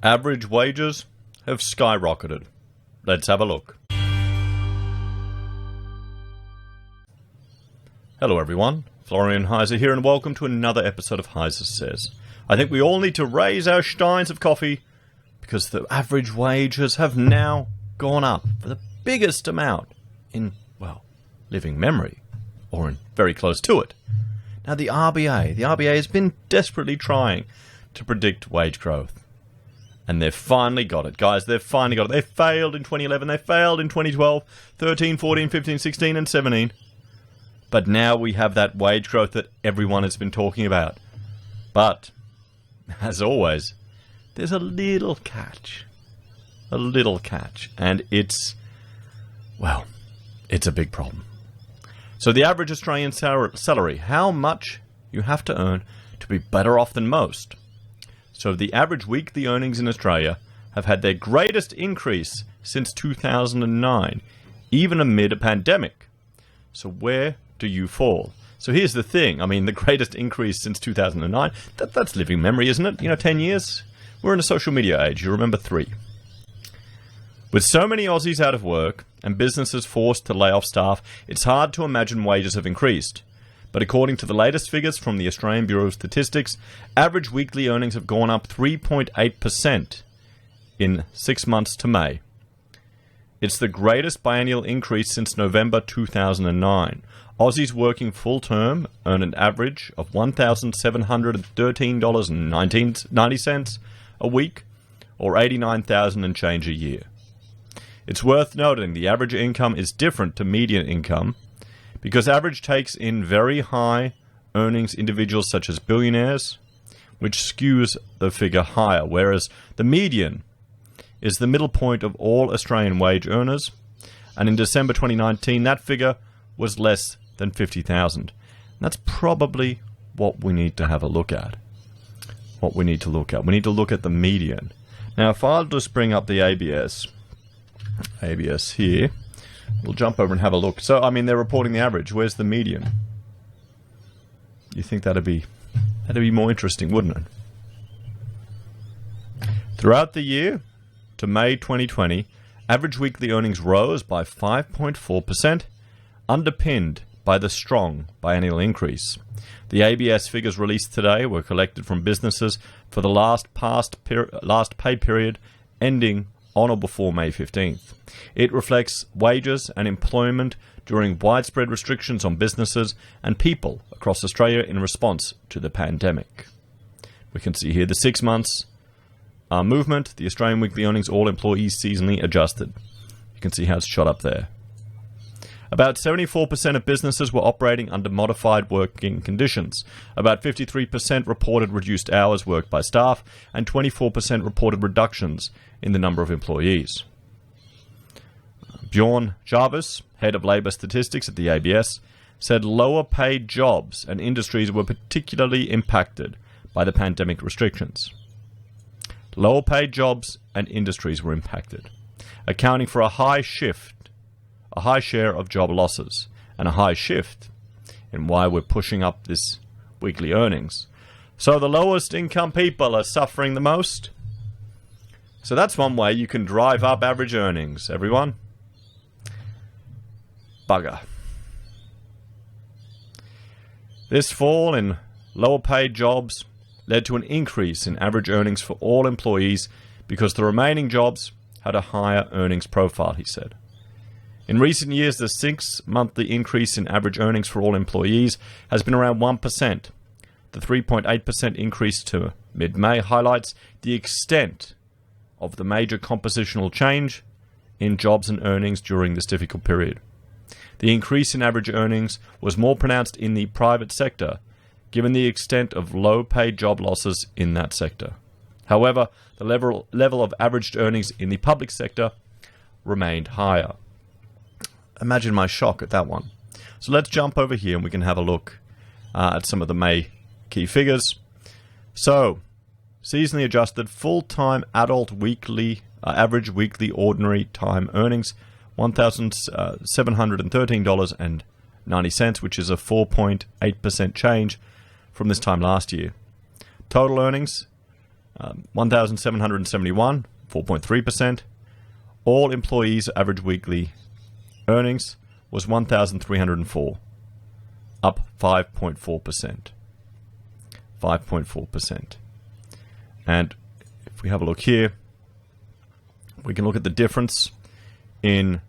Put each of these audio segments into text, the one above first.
Average wages have skyrocketed. Let's have a look. Hello everyone, Florian.heise here, and welcome to another episode of HeiseSays. I think we all need to raise our steins of coffee because the average wages have now gone up for the biggest amount in, well, living memory, or in very close to it. Now the RBA has been desperately trying to predict wage growth. And they've finally got it, guys. They've finally got it. They failed in 2011. They failed in 2012, 13, 14, 15, 16, and 17. But now we have that wage growth that everyone has been talking about. But, as always, there's a little catch. A little catch. And it's, well, it's a big problem. So the average Australian salary, how much you have to earn to be better off than most. So the average weekly earnings in Australia have had their greatest increase since 2009, even amid a pandemic. So where do you fall? So here's the thing. I mean, the greatest increase since 2009, that's living memory, isn't it? 10 years? We're in a social media age. You remember 3. With so many Aussies out of work and businesses forced to lay off staff, it's hard to imagine wages have increased. But according to the latest figures from the Australian Bureau of Statistics, average weekly earnings have gone up 3.8% in 6 months to May. It's the greatest biennial increase since November 2009. Aussies working full-term earn an average of $1,713.90 a week, or $89,000 and change a year. It's worth noting the average income is different to median income, because average takes in very high earnings individuals such as billionaires, which skews the figure higher, whereas the median is the middle point of all Australian wage earners, and in December 2019 that figure was less than 50,000. That's probably what we need to have a look at. We need to look at the median. Now if I'll just bring up the ABS here, we'll jump over and have a look. So, I mean, they're reporting the average. Where's the median? You think that'd be more interesting, wouldn't it? Throughout the year to May 2020, average weekly earnings rose by 5.4%, underpinned by the strong biennial increase. The ABS figures released today were collected from businesses for the last pay period ending on or before May 15th. It reflects wages and employment during widespread restrictions on businesses and people across Australia in response to the pandemic. We can see here the 6 months movement, the Australian weekly earnings, all employees seasonally adjusted. You can see how it's shot up there. About 74% of businesses were operating under modified working conditions. About 53% reported reduced hours worked by staff, and 24% reported reductions in the number of employees. Bjorn Jarvis, head of labour statistics at the ABS, said lower paid jobs and industries were particularly impacted by the pandemic restrictions. Lower paid jobs and industries were impacted, accounting for a high share of job losses, and a high shift in why we're pushing up this weekly earnings. So the lowest income people are suffering the most. So that's one way you can drive up average earnings, everyone. Bugger. This fall in lower paid jobs led to an increase in average earnings for all employees because the remaining jobs had a higher earnings profile, he said. In recent years, the 6-monthly increase in average earnings for all employees has been around 1%. The 3.8% increase to mid-May highlights the extent of the major compositional change in jobs and earnings during this difficult period. The increase in average earnings was more pronounced in the private sector, given the extent of low-paid job losses in that sector. However, the level of averaged earnings in the public sector remained higher. Imagine my shock at that one. So let's jump over here and we can have a look at some of the May key figures. So, seasonally adjusted full-time adult weekly average weekly ordinary time earnings, $1,713.90, which is a 4.8% change from this time last year. Total earnings 1,771, 4.3%. All employees' average weekly earnings was 1,304, up 5.4%. 5.4%. And if we have a look here, we can look at the difference in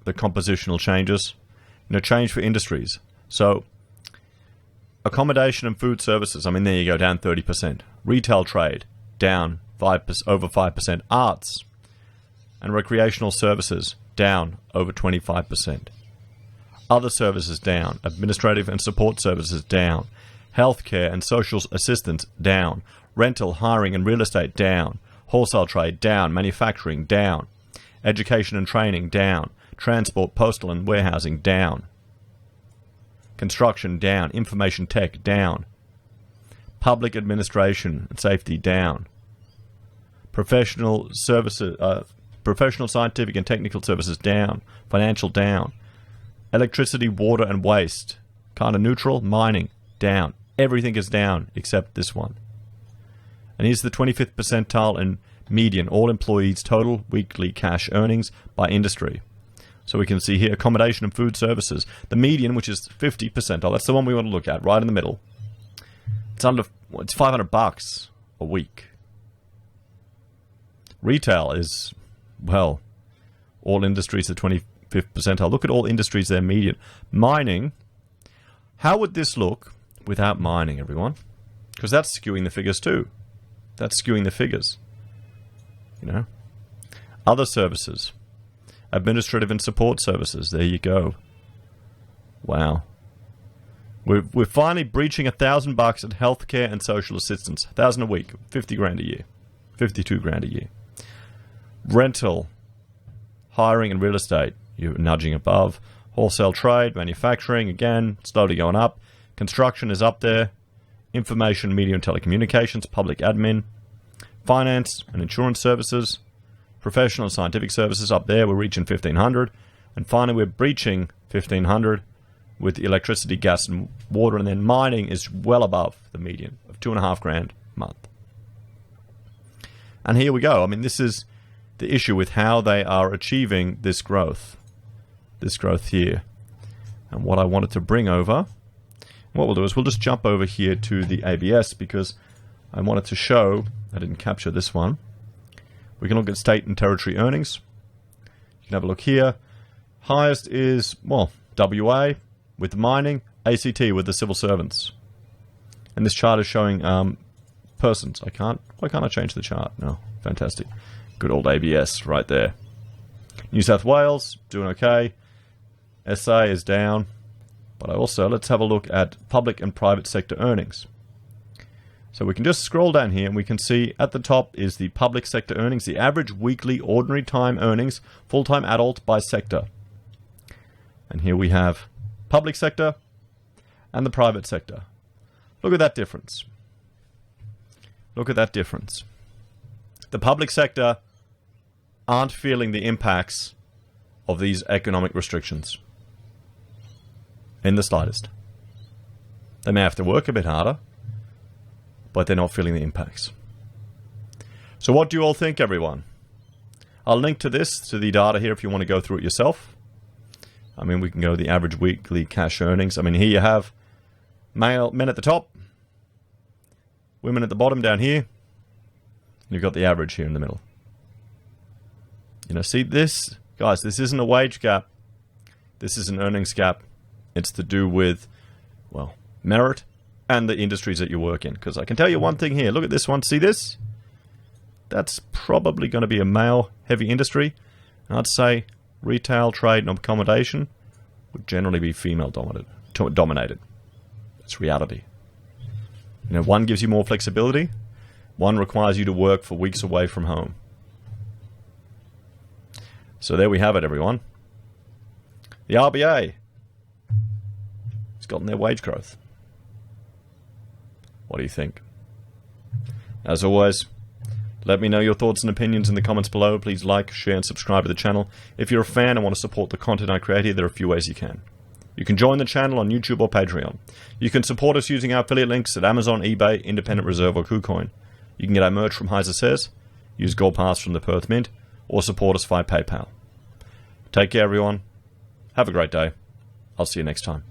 the compositional changes. Change for industries. So, accommodation and food services, I mean, there you go, down 30%. Retail trade, down over 5%. Arts and recreational services, down over 25%. Other services, down. Administrative and support services, down. Healthcare and social assistance, down. Rental, hiring and real estate, down. Wholesale trade, down. Manufacturing, down. Education and training, down. Transport, postal and warehousing, down. Construction, down. Information tech, down. Public administration and safety, down. Professional services, professional scientific and technical services, down. Financial, down. Electricity, water and waste, kind of neutral. Mining, down. Everything is down except this one. And here's the 25th percentile in median, all employees' total weekly cash earnings by industry. So we can see here accommodation and food services. The median, which is 50 percentile, that's the one we want to look at, right in the middle. It's it's $500 a week. Retail is, well, all industries are 25th percentile. Look at all industries, their median. Mining, how would this look without mining, everyone? Because that's skewing the figures too. That's skewing the figures. Other services. Administrative and support services. There you go. Wow. We're finally breaching $1,000 at healthcare and social assistance. $1,000 a week. 50 grand a year. 52 grand a year. Rental. Hiring and real estate. You're nudging above. Wholesale trade. Manufacturing. Again, slowly going up. Construction is up there. Information, media and telecommunications. Public admin. Finance and insurance services. Professional and scientific services up there. We're reaching 1,500. And finally, we're breaching 1,500 with electricity, gas, and water. And then mining is well above the median of 2.5 grand a month. And here we go. I mean, this is the issue with how they are achieving this growth. This growth here. And what I wanted to bring over, what we'll do is we'll just jump over here to the ABS because I wanted to show, I didn't capture this one. We can look at state and territory earnings. You can have a look here. Highest is, well, WA with the mining, ACT with the civil servants. And this chart is showing persons. Why can't I change the chart? No, fantastic. Good old ABS right there. New South Wales, doing okay. SA is down. But let's have a look at public and private sector earnings. So we can just scroll down here and we can see at the top is the public sector earnings, the average weekly ordinary time earnings, full-time adult by sector. And here we have public sector and the private sector. Look at that difference. Look at that difference. The public sector aren't feeling the impacts of these economic restrictions in the slightest. They may have to work a bit harder, but they're not feeling the impacts. So what do you all think, everyone? I'll link to this, to the data here if you want to go through it yourself. I mean, we can go the average weekly cash earnings. I mean, here you have men at the top, women at the bottom down here. You've got the average here in the middle. See this, guys, this isn't a wage gap. This is an earnings gap. It's to do with, well, merit and the industries that you work in. Because I can tell you one thing here. Look at this one. See this? That's probably going to be a male-heavy industry. And I'd say retail, trade, and accommodation would generally be female-dominated. That's reality. One gives you more flexibility. One requires you to work for weeks away from home. So there we have it, everyone. The RBA has gotten their wage growth. What do you think? As always, let me know your thoughts and opinions in the comments below. Please like, share, and subscribe to the channel. If you're a fan and want to support the content I create here, there are a few ways you can. You can join the channel on YouTube or Patreon. You can support us using our affiliate links at Amazon, eBay, Independent Reserve, or Kucoin. You can get our merch from HeiseSays, use Gold Pass from the Perth Mint, or support us via PayPal. Take care, everyone. Have a great day. I'll see you next time.